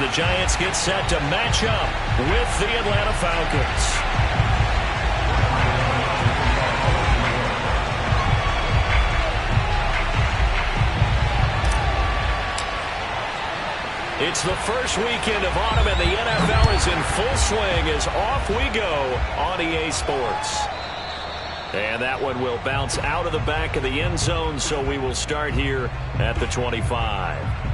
the Giants get set to match up with the Atlanta Falcons. It's the first weekend of autumn, and the NFL is in full swing as off we go on EA Sports. And that one will bounce out of the back of the end zone, so we will start here at the 25.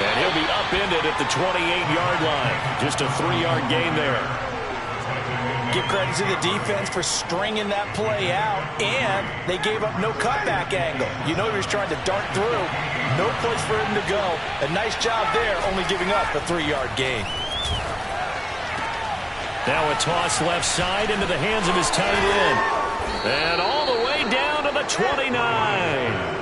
And he'll be upended at the 28-yard line. Just a 3-yard gain there. Give credit to the defense for stringing that play out, and they gave up no cutback angle. You know he was trying to dart through. No place for him to go. A nice job there, only giving up a 3-yard gain. Now a toss left side into the hands of his tight end. And all the way down to the 29.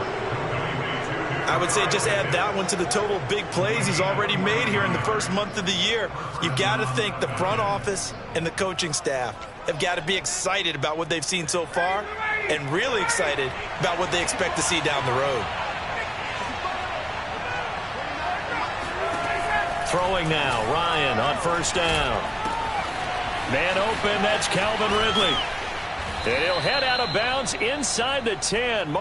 I would say just add that one to the total big plays he's already made here in the first month of the year. You've got to think the front office and the coaching staff have got to be excited about what they've seen so far and really excited about what they expect to see down the road. Throwing now, Ryan on first down. Man open, that's Calvin Ridley. And he'll head out of bounds inside the 10.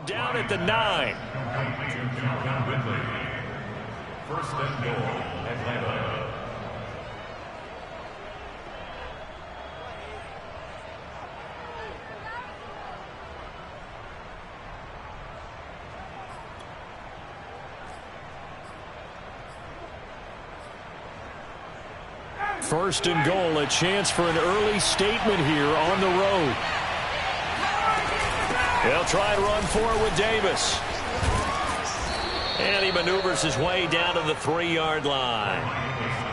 Down at the 9. First and goal, Atlanta. First and goal, a chance for an early statement here on the road. He'll try to run forward with Davis. And he maneuvers his way down to the 3-yard line.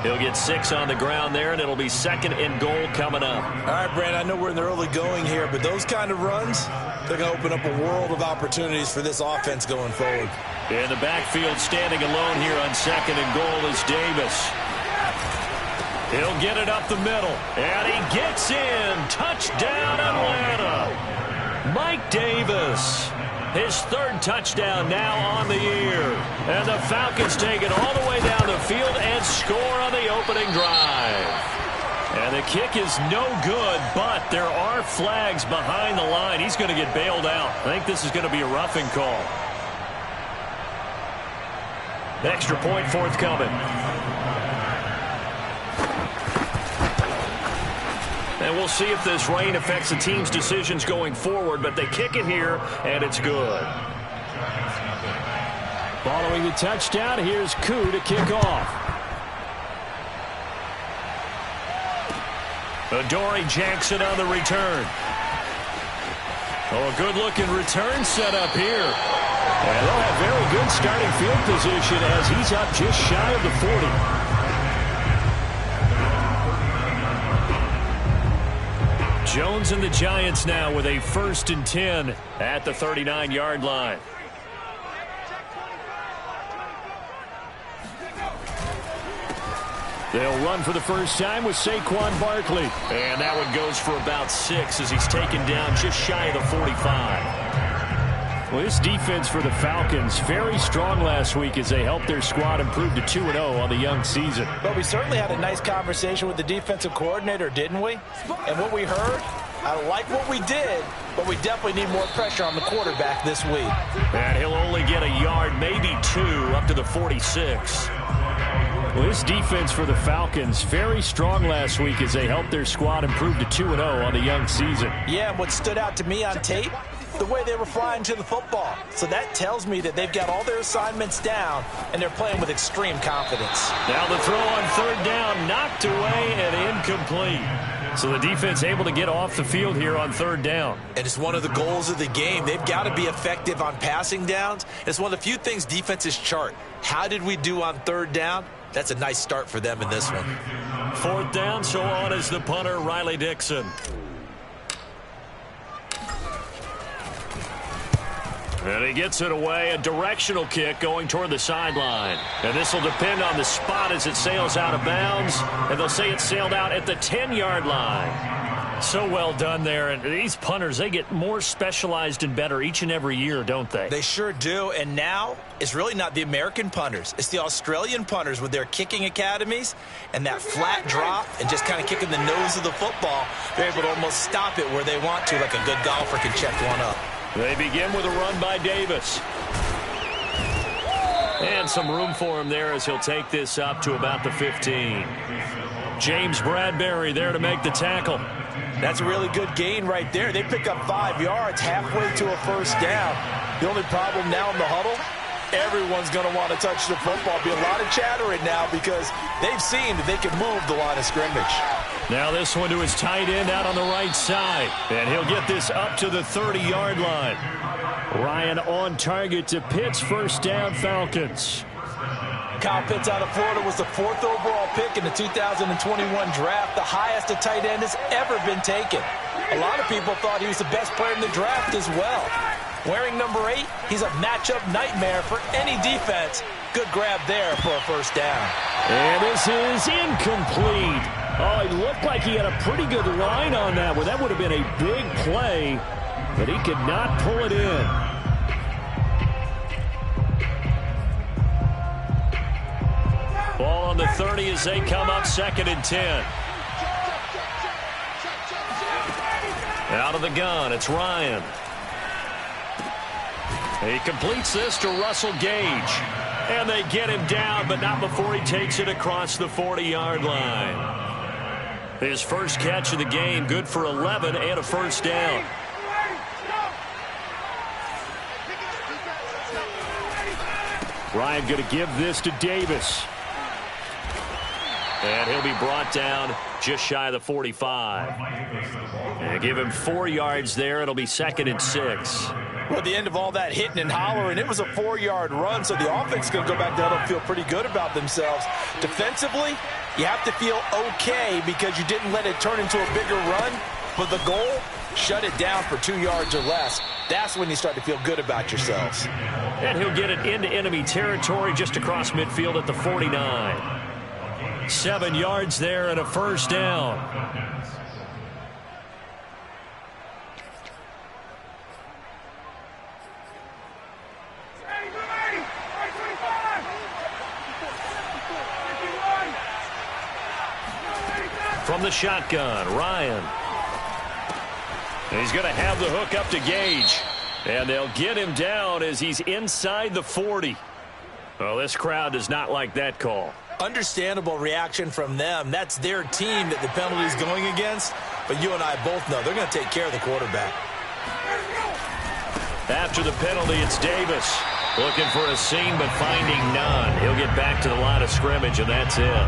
He'll get 6 on the ground there, and it'll be second and goal coming up. All right, Brand, I know we're in the early going here, but those kind of runs, they're going to open up a world of opportunities for this offense going forward. In the backfield, standing alone here on second and goal is Davis. He'll get it up the middle, and he gets in. Touchdown, Atlanta. Mike Davis, his 3rd touchdown now on the year. And the Falcons take it all the way down the field and score on the opening drive. And the kick is no good, but there are flags behind the line. He's going to get bailed out. I think this is going to be a roughing call. Extra point forthcoming. And we'll see if this rain affects the team's decisions going forward, but they kick it here, and it's good. Following the touchdown, here's Koo to kick off. Adoree Jackson on the return. Oh, a good-looking return set up here. And they'll have very good starting field position as he's up just shy of the 40. Jones and the Giants now with a 1st and 10 at the 39-yard line. They'll run for the first time with Saquon Barkley. And that one goes for about 6 as he's taken down just shy of the 45. Well, this defense for the Falcons, very strong last week as they helped their squad improve to 2-0 on the young season. But we certainly had a nice conversation with the defensive coordinator, didn't we? And what we heard, I like what we did, but we definitely need more pressure on the quarterback this week. And he'll only get a yard, maybe 2, up to the 46. Well, this defense for the Falcons, very strong last week as they helped their squad improve to 2-0 on the young season. Yeah, and what stood out to me on tape, the way they were flying to the football. So that tells me that they've got all their assignments down, and they're playing with extreme confidence. Now the throw on 3rd down, knocked away and incomplete. So the defense able to get off the field here on 3rd down. And it's one of the goals of the game. They've got to be effective on passing downs. It's one of the few things defenses chart. How did we do on 3rd down? That's a nice start for them in this one. 4th down, so on is the punter, Riley Dixon. And he gets it away, a directional kick going toward the sideline. And this will depend on the spot as it sails out of bounds. And they'll say it sailed out at the 10-yard line. So well done there. And these punters, they get more specialized and better each and every year, don't they? They sure do. And now it's really not the American punters. It's the Australian punters with their kicking academies and that flat drop and just kind of kicking the nose of the football. They're able to almost stop it where they want to, like a good golfer can check one up. They begin with a run by Davis. And some room for him there as he'll take this up to about the 15. James Bradbury there to make the tackle. That's a really good gain right there. They pick up 5 yards halfway to a 1st down. The only problem now in the huddle, everyone's going to want to touch the football. Be a lot of chattering now because they've seen that they can move the line of scrimmage. Now this one to his tight end out on the right side. And he'll get this up to the 30-yard line. Ryan on target to Pitts, 1st down Falcons. Kyle Pitts out of Florida was the 4th overall pick in the 2021 draft, the highest a tight end has ever been taken. A lot of people thought he was the best player in the draft as well. Wearing number 8, he's a matchup nightmare for any defense. Good grab there for a 1st down. And this is incomplete. Oh, he looked like he had a pretty good line on that one. That would have been a big play, but he could not pull it in. Ball on the 30 as they come up 2nd and 10. Out of the gun, it's Ryan. He completes this to Russell Gage. And they get him down, but not before he takes it across the 40-yard line. His first catch of the game, good for 11 and a 1st down. Ryan going to give this to Davis. And he'll be brought down just shy of the 45. And give him 4 yards there. It'll be 2nd and 6. Well, at the end of all that hitting and hollering, it was a 4-yard run, so the offense is going to go back down and feel pretty good about themselves. Defensively, you have to feel okay because you didn't let it turn into a bigger run, but the goal, shut it down for 2 yards or less. That's when you start to feel good about yourselves. And he'll get it into enemy territory just across midfield at the 49. 7 yards there and a 1st down. From the shotgun, Ryan. And he's going to have the hook up to Gage. And they'll get him down as he's inside the 40. Well, this crowd does not like that call. Understandable reaction from them. That's their team that the penalty is going against. But you and I both know they're going to take care of the quarterback. After the penalty, it's Davis. Looking for a seam, but finding none. He'll get back to the line of scrimmage, and that's it.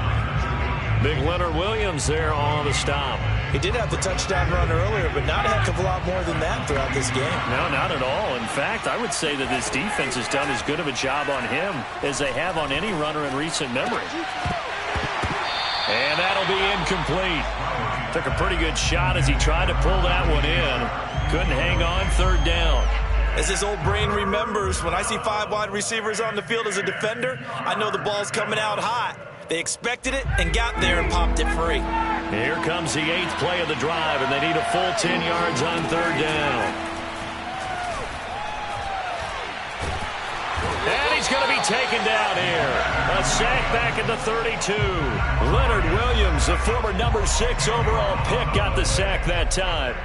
Big Leonard Williams there on the stop. He did have the touchdown run earlier, but not a heck of a lot more than that throughout this game. No, not at all. In fact, I would say that this defense has done as good of a job on him as they have on any runner in recent memory. And that'll be incomplete. Took a pretty good shot as he tried to pull that one in. Couldn't hang on, third down. As his old brain remembers, when I see 5 wide receivers on the field as a defender, I know the ball's coming out hot. They expected it and got there and popped it free. Here comes the 8th play of the drive, and they need a full 10 yards on third down. And he's going to be taken down here. A sack back at the 32. Leonard Williams, the former number 6 overall pick, got the sack that time.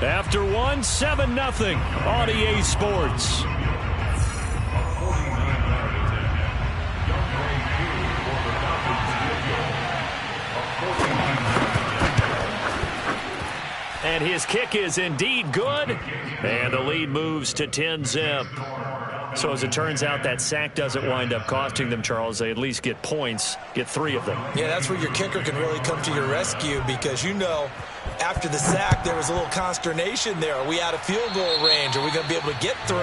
After one, 7-0 on EA Sports. And his kick is indeed good. And the lead moves to 10-zip. So as it turns out, that sack doesn't wind up costing them, Charles. They at least get points, get 3 of them. Yeah, that's where your kicker can really come to your rescue because, you know, after the sack, there was a little consternation there. Are we out of field goal range? Are we going to be able to get 3?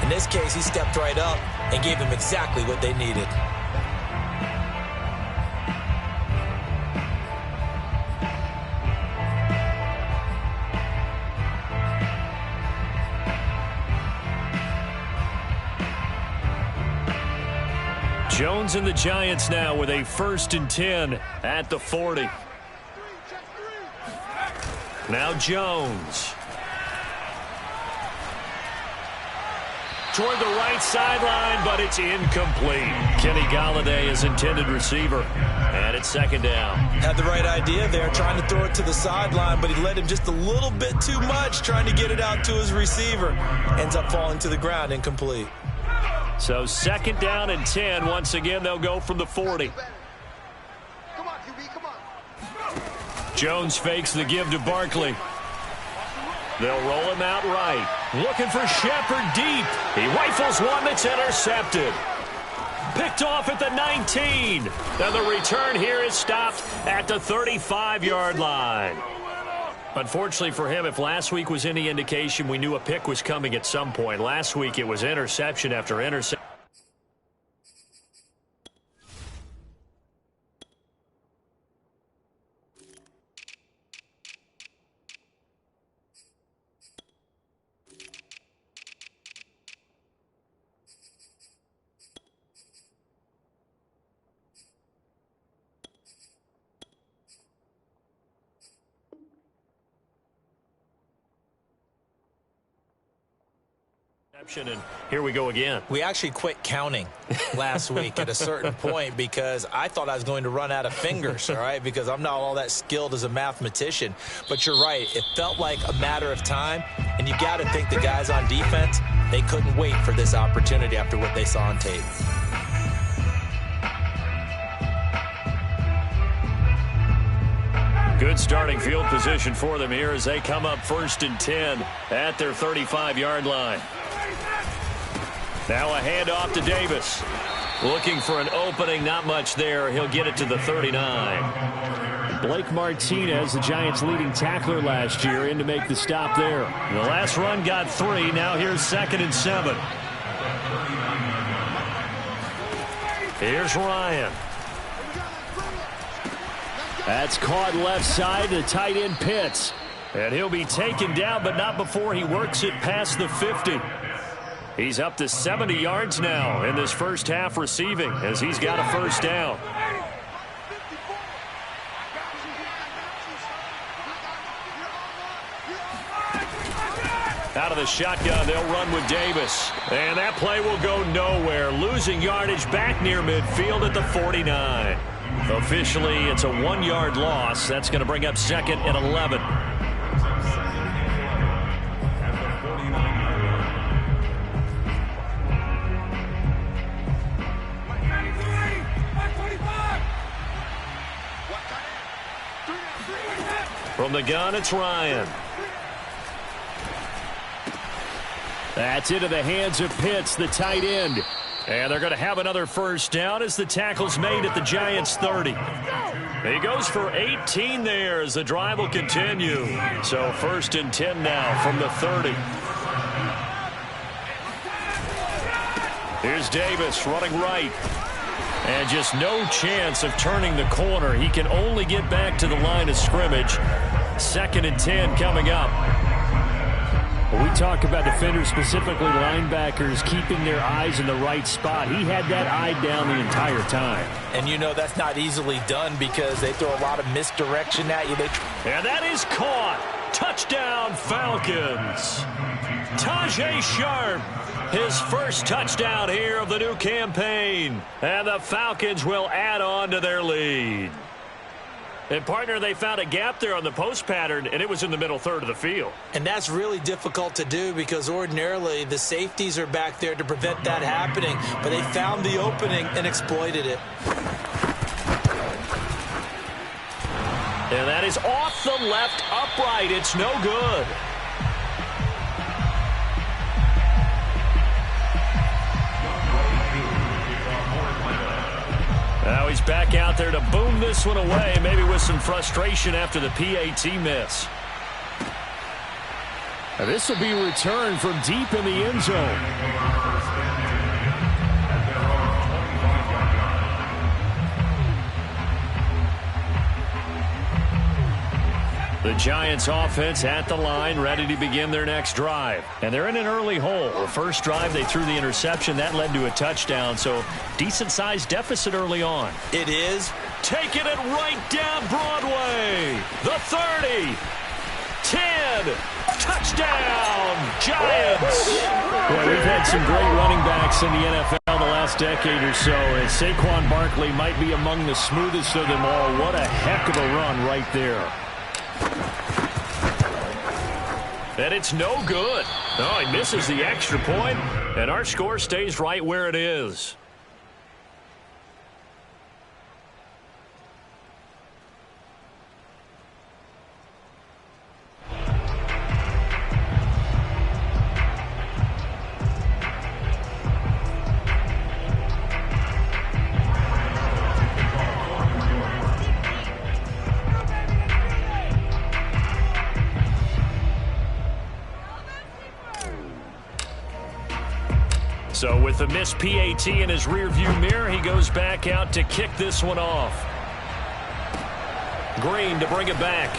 In this case, he stepped right up and gave them exactly what they needed. Jones and the Giants now with a 1st and 10 at the 40. Now Jones. Toward the right sideline, but it's incomplete. Kenny Golladay is intended receiver. And it's 2nd down. Had the right idea there, trying to throw it to the sideline, but he led him just a little bit too much, trying to get it out to his receiver. Ends up falling to the ground, incomplete. So 2nd down and 10. Once again, they'll go from the 40. Come on, QB, come on. Jones fakes the give to Barkley. They'll roll him out right. Looking for Shepard deep. He rifles one that's intercepted. Picked off at the 19. Then the return here is stopped at the 35-yard line. Unfortunately for him, if last week was any indication, we knew a pick was coming at some point. Last week it was interception after interception. And here we go again. We actually quit counting last week at a certain point because I thought I was going to run out of fingers, all right, because I'm not all that skilled as a mathematician. But you're right. It felt like a matter of time, and you got to think the guys on defense, they couldn't wait for this opportunity after what they saw on tape. Good starting field position for them here as they come up 1st and 10 at their 35-yard line. Now a handoff to Davis. Looking for an opening, not much there. He'll get it to the 39. Blake Martinez, the Giants' leading tackler last year, in to make the stop there. The last run got 3. Now here's 2nd and 7. Here's Ryan. That's caught left side to tight end Pitts. And he'll be taken down, but not before he works it past the 50. He's up to 70 yards now in this first half receiving as he's got a 1st down. Out of the shotgun, they'll run with Davis. And that play will go nowhere. Losing yardage back near midfield at the 49. Officially, it's a 1-yard loss. That's going to bring up 2nd and 11. From the gun, it's Ryan. That's into the hands of Pitts, the tight end. And they're going to have another 1st down as the tackle's made at the Giants' 30. He goes for 18 there as the drive will continue. So 1st and 10 now from the 30. Here's Davis running right. And just no chance of turning the corner. He can only get back to the line of scrimmage. 2nd and 10 coming up. We talk about defenders, specifically linebackers, keeping their eyes in the right spot. He had that eye down the entire time. And you know that's not easily done because they throw a lot of misdirection at you. And that is caught. Touchdown, Falcons. Tajae Sharpe, his first touchdown here of the new campaign. And the Falcons will add on to their lead. And, partner, they found a gap there on the post pattern, and it was in the middle third of the field. And that's really difficult to do because ordinarily the safeties are back there to prevent that happening. But they found the opening and exploited it. And that is off the left upright. It's no good. Now he's back out there to boom this one away, maybe with some frustration after the PAT miss. Now this will be returned from deep in the end zone. The Giants offense at the line, ready to begin their next drive. And they're in an early hole. The first drive, they threw the interception. That led to a touchdown, so decent-sized deficit early on. It is. Taking it right down Broadway. The 30. 10. Touchdown, Giants. Well, we've had some great running backs in the NFL the last decade or so, and Saquon Barkley might be among the smoothest of them all. What a heck of a run right there. And it's no good. Oh, he misses the extra point, and our score stays right where it is. So with the missed PAT in his rearview mirror, he goes back out to kick this one off. Green to bring it back.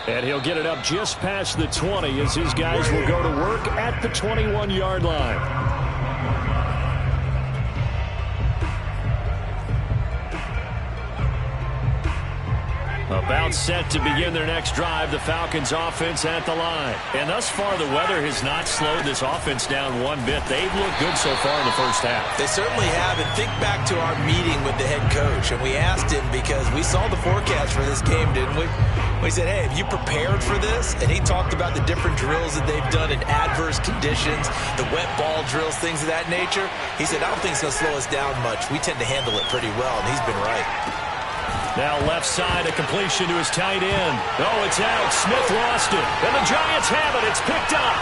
And he'll get it up just past the 20 as his guys will go to work at the 21-yard line. About set to begin their next drive, the Falcons offense at the line. And thus far, the weather has not slowed this offense down one bit. They've looked good so far in the first half. They certainly have. And think back to our meeting with the head coach. And we asked him because we saw the forecast for this game, didn't we? We said, hey, have you prepared for this? And he talked about the different drills that they've done in adverse conditions, the wet ball drills, things of that nature. He said, I don't think it's going to slow us down much. We tend to handle it pretty well, and he's been right. Now left side, a completion to his tight end. Oh, it's out. Smith lost it. And the Giants have it. It's picked up.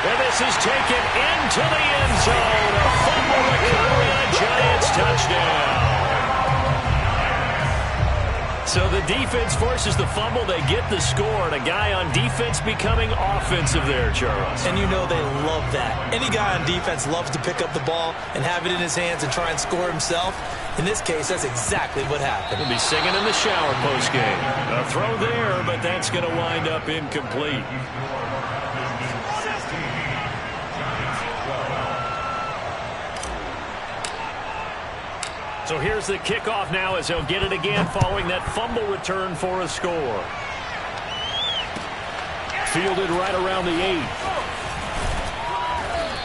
And this is taken into the end zone. A fumble recovery and a Giants touchdown. So the defense forces the fumble. They get the score. And a guy on defense becoming offensive there, Charles. And you know they love that. Any guy on defense loves to pick up the ball and have it in his hands and try and score himself. In this case, that's exactly what happened. He'll be singing in the shower postgame. A throw there, but that's going to wind up incomplete. So here's the kickoff now as he'll get it again following that fumble return for a score. Fielded right around the 8.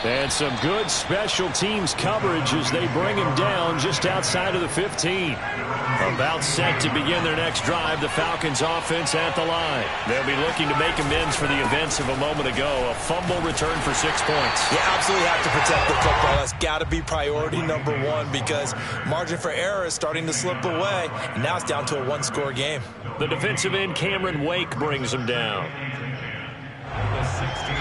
And some good special teams coverage as they bring him down just outside of the 15. About set to begin their next drive, the Falcons offense at the line. They'll be looking to make amends for the events of a moment ago. A fumble return for 6 points. You absolutely have to protect the football. That's got to be priority number one because margin for error is starting to slip away. And now it's down to a one-score game. The defensive end, Cameron Wake, brings him down. The 16.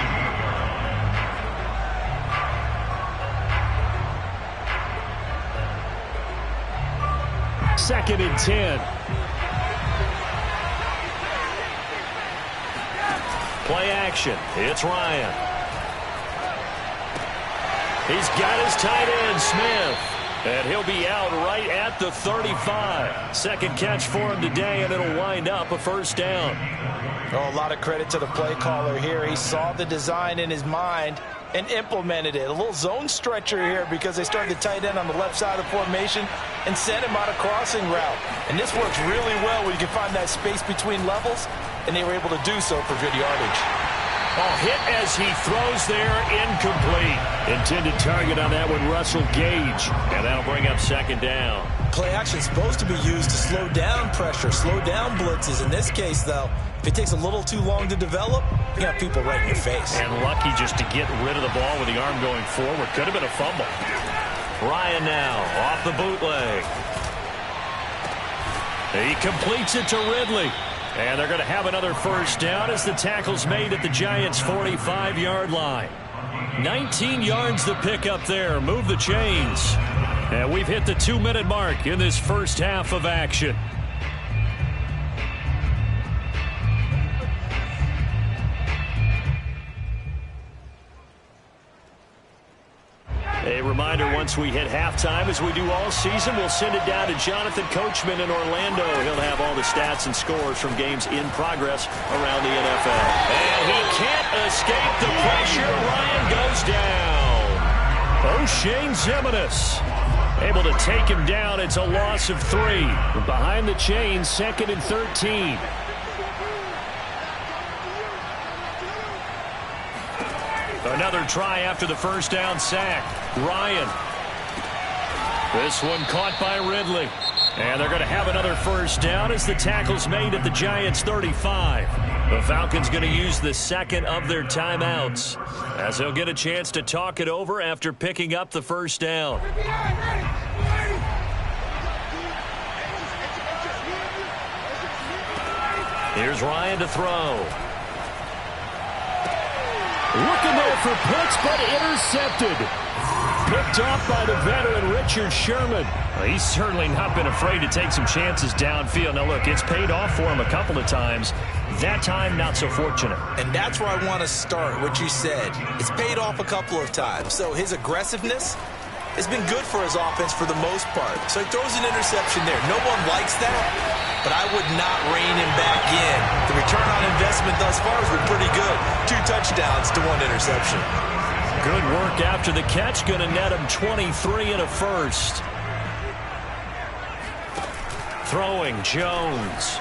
Second and 10. Play action. It's Ryan. He's got his tight end, Smith. And he'll be out right at the 35. Second catch for him today, and it'll wind up a first down. Oh, a lot of credit to the play caller here. He saw the design in his mind and implemented it. A little zone stretcher here because they started the tight end on the left side of the formation and sent him on a crossing route. And this works really well when you can find that space between levels, and they were able to do so for good yardage. Oh, hit as he throws there, incomplete. Intended target on that one, Russell Gage. And that'll bring up second down. Play action is supposed to be used to slow down pressure, slow down blitzes. In this case, though, if it takes a little too long to develop, you got people right in your face. And lucky just to get rid of the ball with the arm going forward. Could have been a fumble. Ryan now off the bootleg. He completes it to Ridley. And they're going to have another first down as the tackle's made at the Giants' 45-yard line. 19 yards to pick up there. Move the chains. And we've hit the 2-minute mark in this first half of action. A reminder, once we hit halftime, as we do all season, we'll send it down to Jonathan Coachman in Orlando. He'll have all the stats and scores from games in progress around the NFL. And he can't escape the pressure. Ryan goes down. O'Shane Ximines able to take him down. It's a loss of 3. Behind the chains, 2nd and 13. Another try after the first down sack. Ryan. This one caught by Ridley. And they're going to have another first down as the tackle's made at the Giants' 35. The Falcons going to use the second of their timeouts as they'll get a chance to talk it over after picking up the first down. Here's Ryan to throw. Looking there for Pitts, but intercepted. Picked off by the veteran Richard Sherman. Well, he's certainly not been afraid to take some chances downfield. Now, look, it's paid off for him a couple of times. That time, not so fortunate. And that's where I want to start, what you said. It's paid off a couple of times. So his aggressiveness has been good for his offense for the most part. So he throws an interception there. No one likes that, but I would not rein him back in. The return on investment thus far has been pretty good. 2 touchdowns to 1 interception. Good work after the catch. Going to net him 23 and a first. Throwing Jones.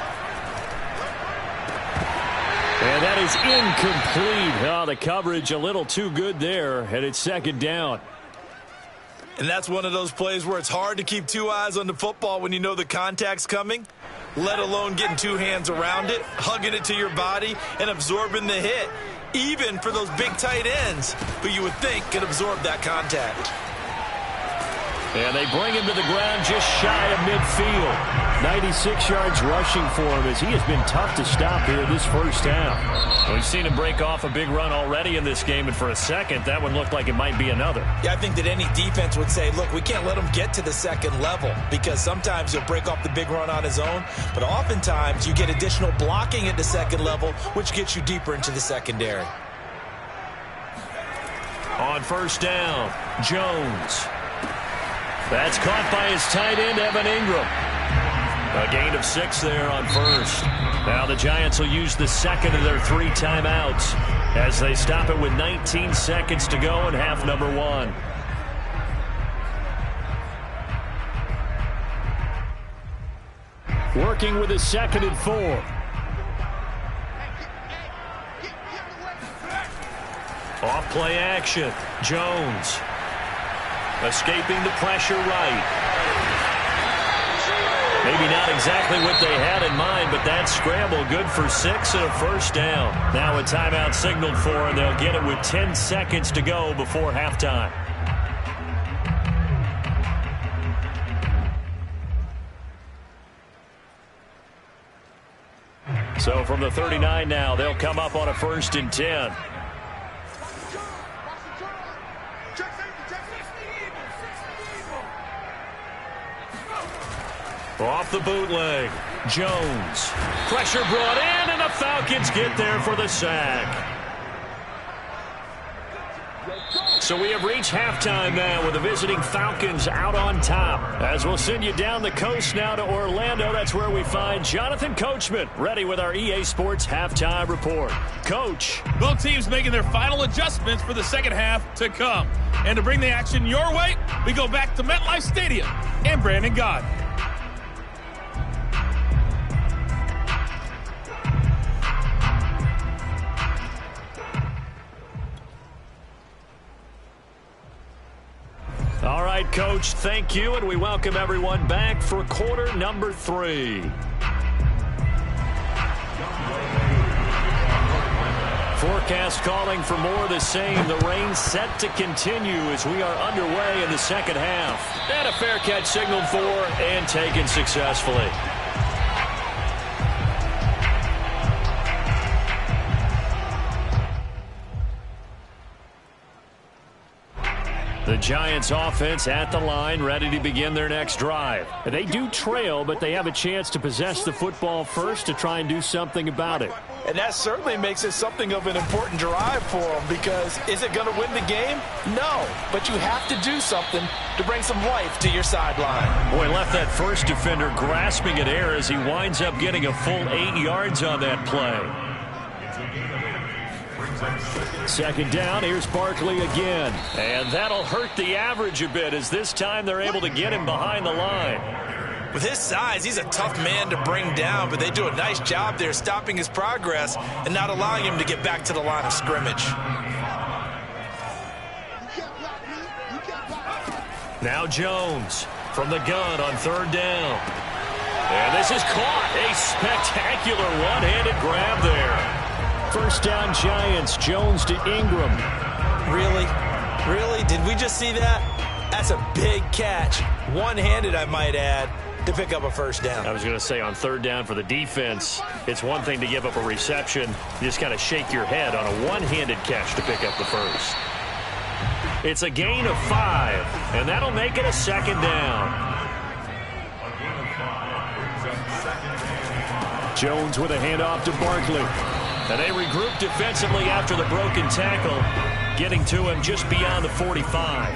And that is incomplete. Oh, the coverage a little too good there, and it's second down. And that's one of those plays where it's hard to keep 2 eyes on the football when you know the contact's coming, let alone getting 2 hands around it, hugging it to your body, and absorbing the hit, even for those big tight ends who you would think could absorb that contact. And they bring him to the ground just shy of midfield. 96 yards rushing for him as he has been tough to stop here this first half. We've seen him break off a big run already in this game, and for a second, that one looked like it might be another. Yeah, I think that any defense would say, look, we can't let him get to the second level because sometimes he'll break off the big run on his own, but oftentimes you get additional blocking at the second level, which gets you deeper into the secondary. On first down, Jones. That's caught by his tight end, Evan Ingram. A gain of 6 there on first. Now the Giants will use the second of their 3 timeouts as they stop it with 19 seconds to go in half number 1. Working with a 2nd and 4. Off play action. Jones. Escaping the pressure right. Maybe not exactly what they had in mind, but that scramble good for 6 and a first down. Now a timeout signaled for, and they'll get it with 10 seconds to go before halftime. So from the 39 now, they'll come up on a 1st and 10. Off the bootleg, Jones. Pressure brought in, and the Falcons get there for the sack. So we have reached halftime now with the visiting Falcons out on top. As we'll send you down the coast now to Orlando, that's where we find Jonathan Coachman, ready with our EA Sports halftime report. Coach. Both teams making their final adjustments for the second half to come. And to bring the action your way, we go back to MetLife Stadium and Brandon Gaudin. All right, Coach, thank you, and we welcome everyone back for quarter number 3. Forecast calling for more of the same. The rain set to continue as we are underway in the second half. And a fair catch signaled for and taken successfully. The Giants offense at the line, ready to begin their next drive. They do trail, but they have a chance to possess the football first to try and do something about it. And that certainly makes it something of an important drive for them, because is it going to win the game? No, but you have to do something to bring some life to your sideline. Boy, left that first defender grasping at air as he winds up getting a full 8 yards on that play. Second down, here's Barkley again. And that'll hurt the average a bit as this time they're able to get him behind the line. With his size, he's a tough man to bring down, but they do a nice job there stopping his progress and not allowing him to get back to the line of scrimmage. Now Jones from the gun on third down. And this is caught. A spectacular one-handed grab there. First down Giants, Jones to Ingram. Really? Really? Did we just see that? That's a big catch. One-handed, I might add, to pick up a first down. I was going to say on third down for the defense, it's one thing to give up a reception. You just kind of shake your head on a one-handed catch to pick up the first. It's a gain of 5, and that'll make it a second down. Jones with a handoff to Barkley. And they regroup defensively after the broken tackle, getting to him just beyond the 45.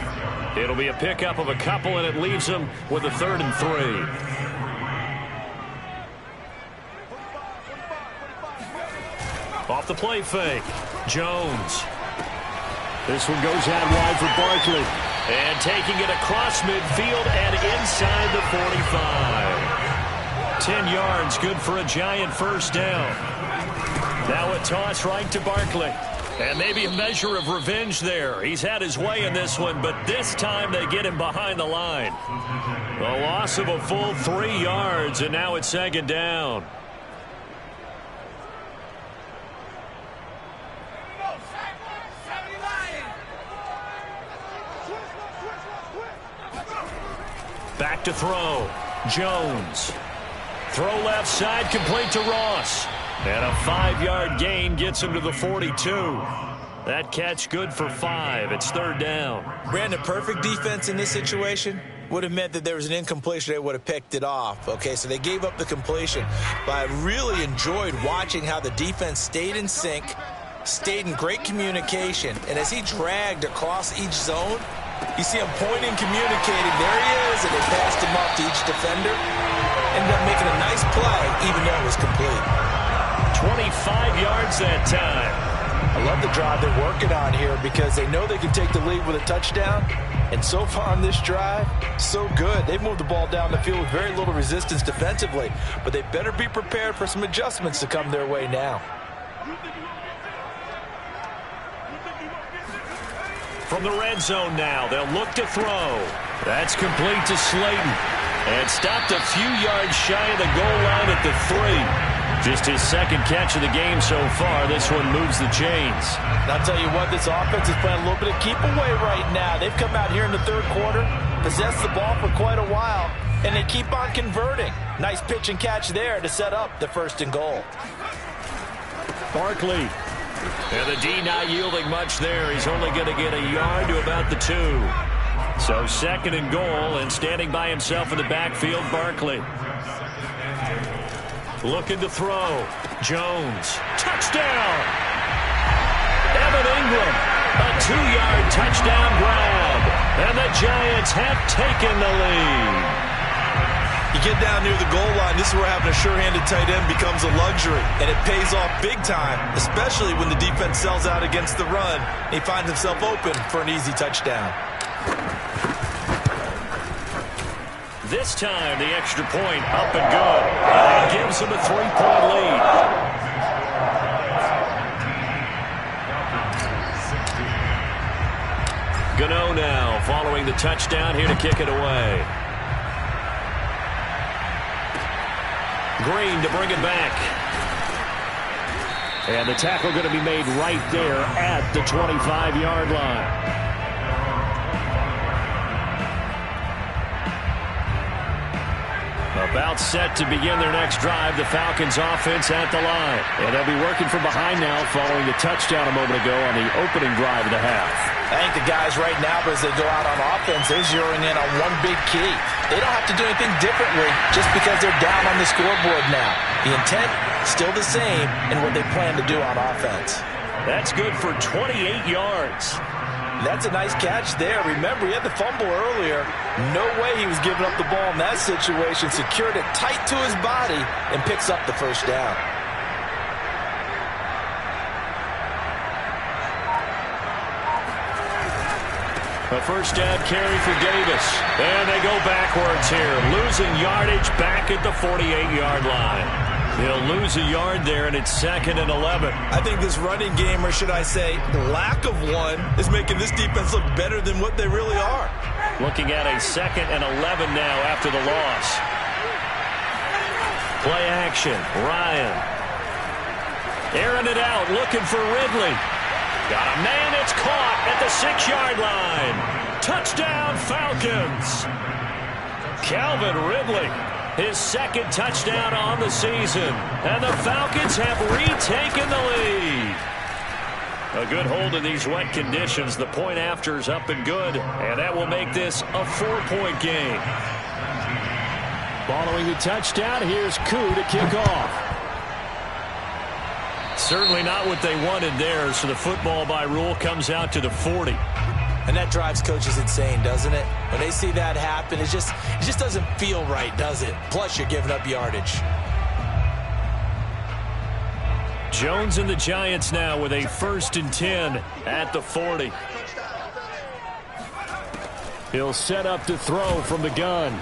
It'll be a pickup of a couple, and it leaves them with a 3rd and 3. Off the play fake, Jones. This one goes out wide for Barkley. And taking it across midfield and inside the 45. 10 yards, good for a Giant first down. Now a toss right to Barkley. And maybe a measure of revenge there. He's had his way in this one, but this time they get him behind the line. A loss of a full 3 yards, and now it's second down. Back to throw. Jones. Throw left side, complete to Ross. And a 5-yard gain gets him to the 42. That catch good for 5. It's third down. Brandon, perfect defense in this situation would have meant that there was an incompletion. They would have picked it off. Okay, so they gave up the completion. But I really enjoyed watching how the defense stayed in sync, stayed in great communication. And as he dragged across each zone, you see him pointing, communicating. There he is, and they passed him off to each defender. Ended up making a nice play, even though it was complete. 25 yards that time. I love the drive they're working on here because they know they can take the lead with a touchdown. And so far on this drive, so good. They've moved the ball down the field with very little resistance defensively. But they better be prepared for some adjustments to come their way now. From the red zone now, they'll look to throw. That's complete to Slayton. And stopped a few yards shy of the goal line at the 3. Just his second catch of the game so far. This one moves the chains. And I'll tell you what, this offense is playing a little bit of keep away right now. They've come out here in the third quarter, possessed the ball for quite a while, and they keep on converting. Nice pitch and catch there to set up the 1st and goal. Barkley. And the D not yielding much there. He's only going to get a yard to about the 2. So 2nd and goal, and standing by himself in the backfield, Barkley. Looking to throw. Jones. Touchdown! Evan Ingram. A 2-yard touchdown grab. And the Giants have taken the lead. You get down near the goal line, this is where having a sure-handed tight end becomes a luxury, and it pays off big time, especially when the defense sells out against the run, and he finds himself open for an easy touchdown. This time, the extra point up and good. And it gives him a 3-point lead. Gano now following the touchdown here to kick it away. Green to bring it back. And the tackle going to be made right there at the 25-yard line. About set to begin their next drive, the Falcons offense at the line. And they'll be working from behind now following the touchdown a moment ago on the opening drive of the half. I think the guys right now, as they go out on offense, they're zeroing in on one big key. They don't have to do anything differently just because they're down on the scoreboard now. The intent, still the same in what they plan to do on offense. That's good for 28 yards. That's a nice catch there. Remember, he had the fumble earlier. No way he was giving up the ball in that situation. Secured it tight to his body and picks up the first down. A first down carry for Davis. And they go backwards here. Losing yardage back at the 48-yard line. He'll lose a yard there, and it's 2nd and 11. I think this running game, or should I say lack of one, is making this defense look better than what they really are. Looking at a 2nd and 11 now after the loss. Play action. Ryan. Airing it out, looking for Ridley. Got a man that's caught at the 6-yard line. Touchdown, Falcons. Calvin Ridley. His 2nd touchdown on the season. And the Falcons have retaken the lead. A good hold in these wet conditions. The point after is up and good. And that will make this a 4-point game. Following the touchdown, here's Koo to kick off. Certainly not what they wanted there, so the football by rule comes out to the 40. And that drives coaches insane, doesn't it? When they see that happen, it just doesn't feel right, does it? Plus, you're giving up yardage. Jones and the Giants now with a 1st and 10 at the 40. He'll set up to throw from the gun.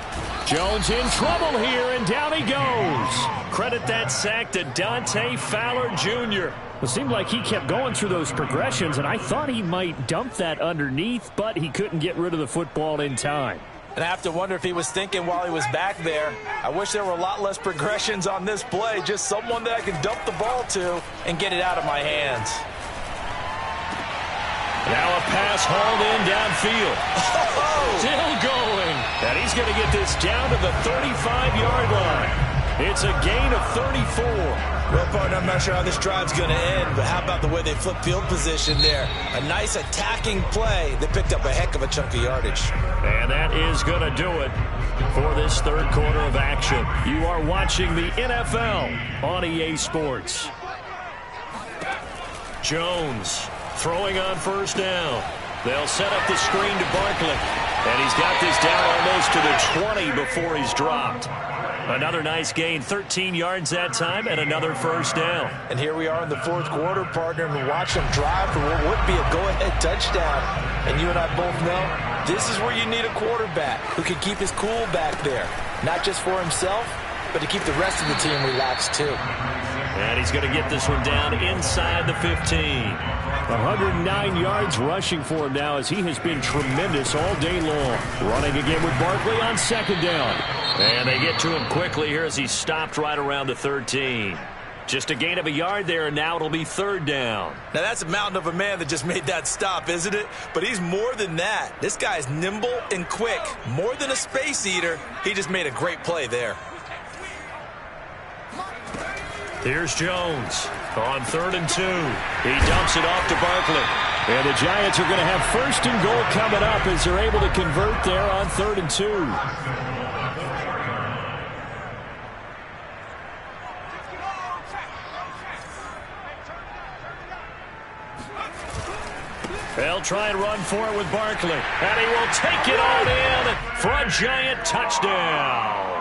Jones in trouble here, and down he goes. Credit that sack to Dante Fowler Jr. It seemed like he kept going through those progressions, and I thought he might dump that underneath, but he couldn't get rid of the football in time. And I have to wonder if he was thinking while he was back there, I wish there were a lot less progressions on this play, just someone that I can dump the ball to and get it out of my hands. Now a pass hauled in downfield. Oh! Still going. And he's going to get this down to the 35-yard line. It's a gain of 34. Well, partner, I'm not sure how this drive's going to end, but how about the way they flip field position there? A nice attacking play that picked up a heck of a chunk of yardage. And that is going to do it for this 3rd quarter of action. You are watching the NFL on EA Sports. Jones throwing on 1st down. They'll set up the screen to Barkley. And he's got this down almost to the 20 before he's dropped. Another nice gain, 13 yards that time, and another 1st down. And here we are in the 4th quarter, partner, and watch them drive for what would be a go-ahead touchdown. And you and I both know this is where you need a quarterback who can keep his cool back there. Not just for himself, but to keep the rest of the team relaxed too. And he's going to get this one down inside the 15. 109 yards rushing for him now as he has been tremendous all day long. Running again with Barkley on 2nd down. And they get to him quickly here as he stopped right around the 13. Just a gain of a yard there, and now it'll be 3rd down. Now that's a mountain of a man that just made that stop, isn't it? But he's more than that. This guy's nimble and quick. More than a space eater. He just made a great play there. Here's Jones on 3rd and 2. He dumps it off to Barkley. And the Giants are going to have 1st and goal coming up as they're able to convert there on 3rd and 2. They'll try and run for it with Barkley. And he will take it on in for a Giant touchdown.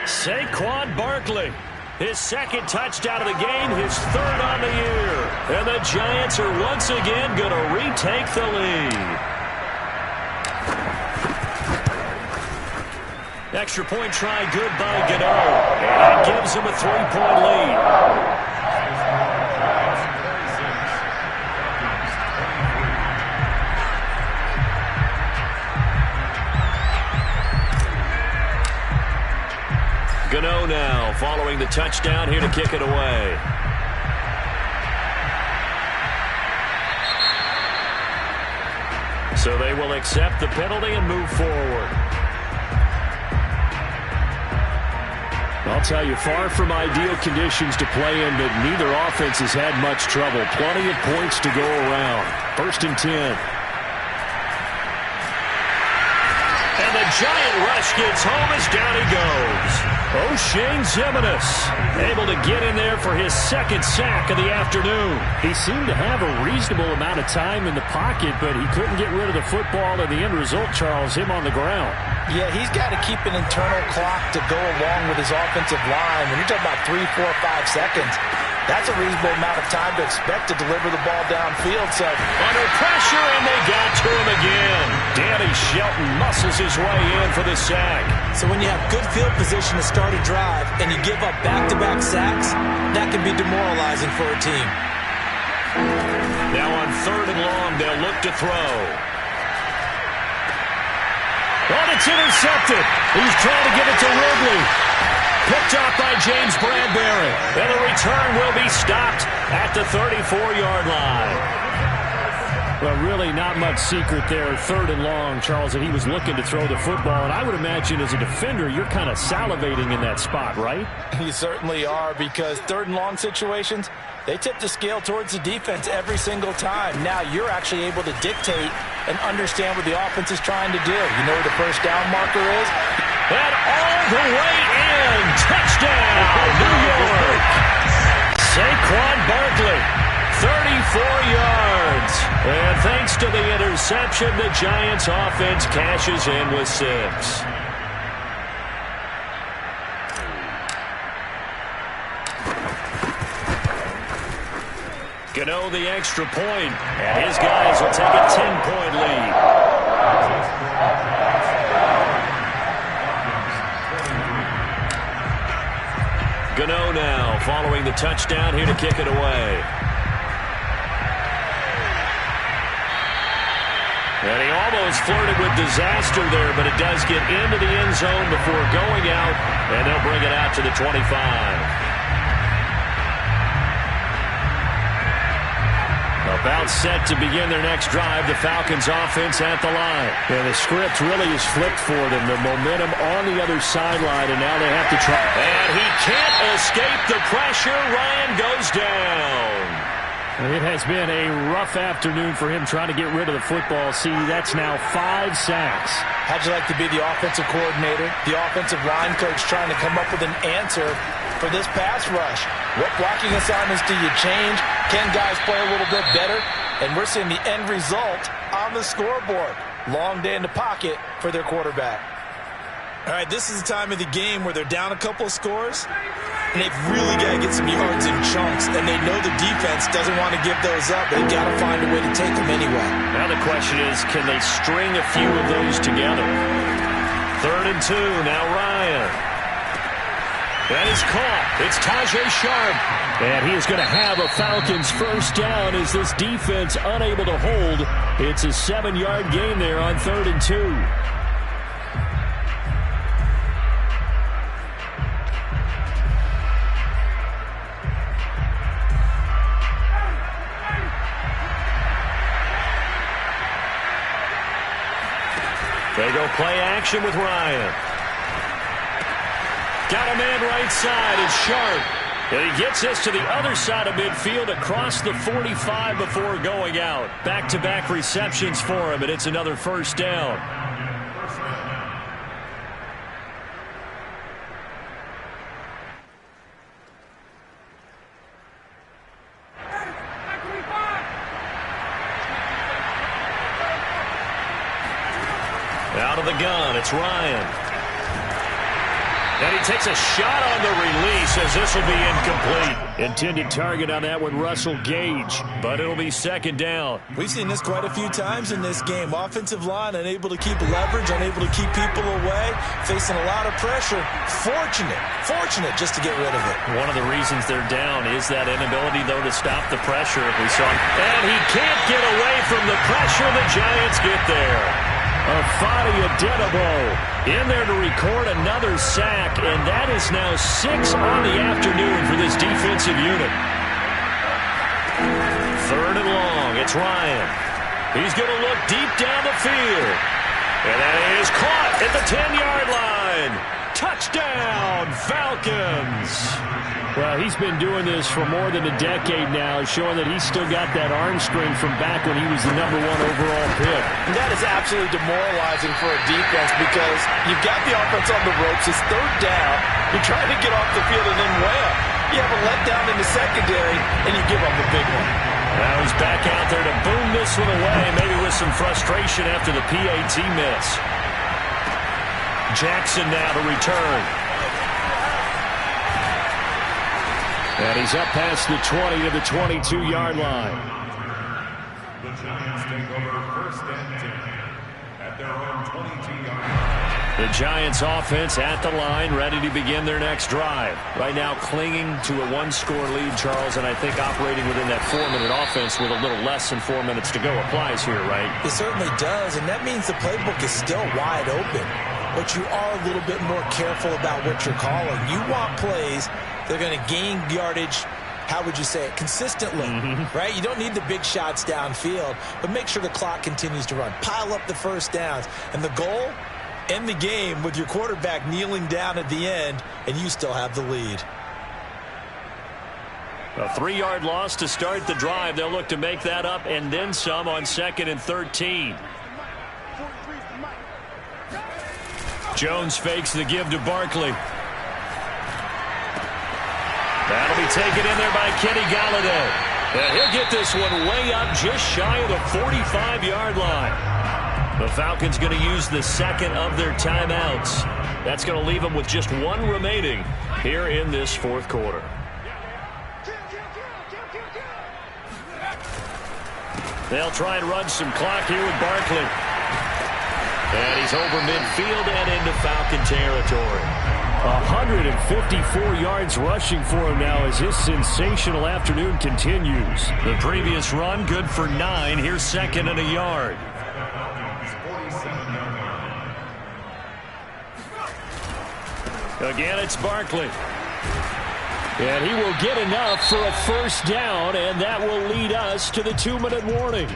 Saquon Barkley, his second touchdown of the game, his third on the year. And the Giants are once again going to retake the lead. Extra point try good by Gano. And it gives him a 3-point lead. Gano now following the touchdown here to kick it away. So they will accept the penalty and move forward. I'll tell you, far from ideal conditions to play in, but neither offense has had much trouble. Plenty of points to go around. 1st and 10. And the Giant rush gets home as down he goes. O'Shane Ximines able to get in there for his second sack of the afternoon. He seemed to have a reasonable amount of time in the pocket, but he couldn't get rid of the football, and the end result, Charles, him on the ground. Yeah, he's got to keep an internal clock to go along with his offensive line. When you're talking about 3, 4, 5 seconds, that's a reasonable amount of time to expect to deliver the ball downfield. So under pressure, and they got to him again. Danny Shelton muscles his way in for the sack. So when you have good field position to start a drive and you give up back-to-back sacks, that can be demoralizing for a team. Now on 3rd and long, they'll look to throw. Oh, it's intercepted. He's trying to give it to Ridley. Picked off by James Bradbury. And the return will be stopped at the 34-yard line. Well, really not much secret there. 3rd and long, Charles, that he was looking to throw the football. And I would imagine as a defender, you're kind of salivating in that spot, right? You certainly are, because 3rd and long situations, they tip the scale towards the defense every single time. Now you're actually able to dictate and understand what the offense is trying to do. You know where the first down marker is? And all the way in. Touchdown, New York. Saquon Barkley, 34 yards. And thanks to the interception, the Giants offense cashes in with 6. Gano the extra point, and his guys will take a 10-point lead. Gano now following the touchdown here to kick it away. And he almost flirted with disaster there, but it does get into the end zone before going out, and they'll bring it out to the 25. About set to begin their next drive, the Falcons offense at the line. And the script really is flipped for them. The momentum on the other sideline, and now they have to try. And he can't escape the pressure. Ryan goes down. It has been a rough afternoon for him trying to get rid of the football. See, that's now 5 sacks. How'd you like to be the offensive coordinator, the offensive line coach trying to come up with an answer for this pass rush? What blocking assignments do you change? Can guys play a little bit better? And we're seeing the end result on the scoreboard. Long day in the pocket for their quarterback. All right, this is the time of the game where they're down a couple of scores, and they've really got to get some yards in chunks, and they know the defense doesn't want to give those up. They've got to find a way to take them anyway. Now the question is, can they string a few of those together? 3rd and 2, now Ryan. That is caught. It's Tajae Sharpe. And he is going to have a Falcons first down as this defense unable to hold. It's a 7-yard gain there on 3rd and 2. They go play action with Ryan. Got a man right side. It's Sharpe. And he gets us to the other side of midfield across the 45 before going out. Back-to-back receptions for him, and it's another first down. Out of the gun, it's Ryan. And he takes a shot on the release as this will be incomplete. Intended target on that one, Russell Gage, but it'll be second down. We've seen this quite a few times in this game. Offensive line unable to keep leverage, unable to keep people away, facing a lot of pressure. Fortunate just to get rid of it. One of the reasons they're down is that inability, though, to stop the pressure. We saw, and he can't get away from the pressure. The Giants get there. Afadi Adenabo in there to record another sack, and that is now 6 on the afternoon for this defensive unit. Third and long, it's Ryan. He's going to look deep down the field. And that is caught at the 10-yard line. Touchdown, Falcons. Well, he's been doing this for more than a decade now, showing that he's still got that arm strength from back when he was the #1 overall pick. And that is absolutely demoralizing for a defense because you've got the offense on the ropes. It's third down. You're trying to get off the field and then wham. You have a letdown in the secondary, and you give up a big one. Now he's back out there to boom this one away, maybe with some frustration after the PAT miss. Jackson now to return. And he's up past the 20 to the 22-yard line. The Giants take over first and 10 at their own 22-yard line. The Giants offense at the line, ready to begin their next drive. Right now clinging to a 1-score lead, Charles, and I think operating within that 4-minute offense with a little less than 4 minutes to go applies here, right? It certainly does, and that means the playbook is still wide open. But you are a little bit more careful about what you're calling. You want plays they're going to gain yardage, how would you say it, consistently, right? You don't need the big shots downfield, but make sure the clock continues to run. Pile up the first downs. And the goal, end the game with your quarterback kneeling down at the end, and you still have the lead. A 3-yard loss to start the drive. They'll look to make that up and then some on 2nd and 13. Jones fakes the give to Barkley. That'll be taken in there by Kenny Golladay. And he'll get this one way up just shy of the 45-yard line. The Falcons going to use the second of their timeouts. That's going to leave them with just one remaining here in this fourth quarter. They'll try and run some clock here with Barkley. And he's over midfield and into Falcon territory. 154 yards rushing for him now as his sensational afternoon continues. The previous run good for 9. Here's 2nd and a yard. Again, it's Barkley. And he will get enough for a first down, and that will lead us to the 2-minute warning.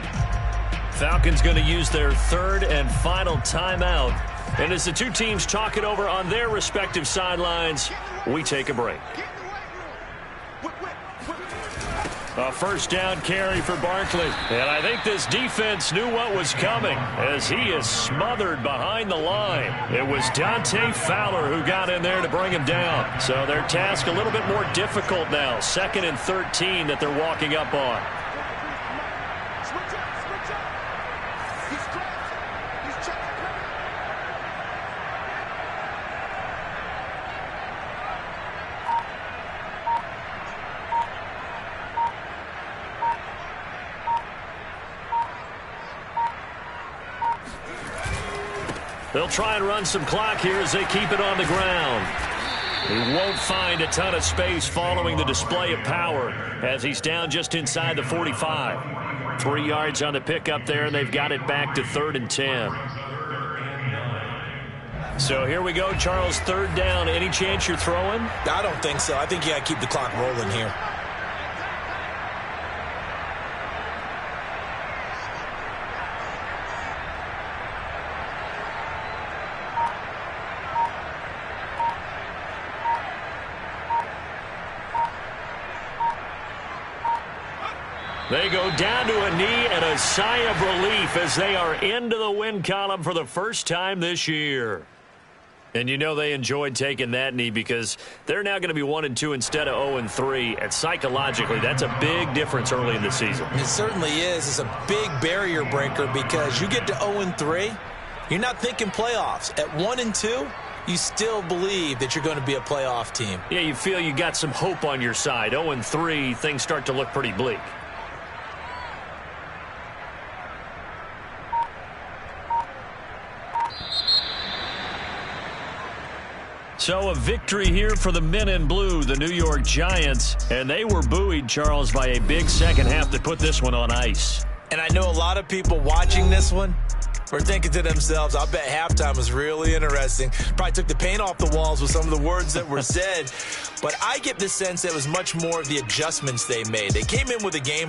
Falcons going to use their third and final timeout. And as the two teams talk it over on their respective sidelines, we take a break. A first down carry for Barkley. And I think this defense knew what was coming as he is smothered behind the line. It was Dante Fowler who got in there to bring him down. So their task a little bit more difficult now. 2nd and 13 that they're walking up on. They'll try and run some clock here as they keep it on the ground. He won't find a ton of space following the display of power as he's down just inside the 45. 3 yards on the pickup there, and they've got it back to 3rd and 10. So here we go, Charles, 3rd down. Any chance you're throwing? I don't think so. I think you got to keep the clock rolling here. They go down to a knee and a sigh of relief as they are into the win column for the first time this year. And you know they enjoyed taking that knee because they're now going to be 1-2 instead of 0-3. And psychologically, that's a big difference early in the season. It certainly is. It's a big barrier breaker because you get to 0-3, You're not thinking playoffs. At 1-2, you still believe that you're going to be a playoff team. Yeah, you feel you got some hope on your side. 0-3, things start to look pretty bleak. So a victory here for the men in blue, the New York Giants. And they were buoyed, Charles, by a big second half that put this one on ice. And I know a lot of people watching this one were thinking to themselves, I bet halftime was really interesting. Probably took the paint off the walls with some of the words that were said. But I get the sense that it was much more of the adjustments they made. They came in with a game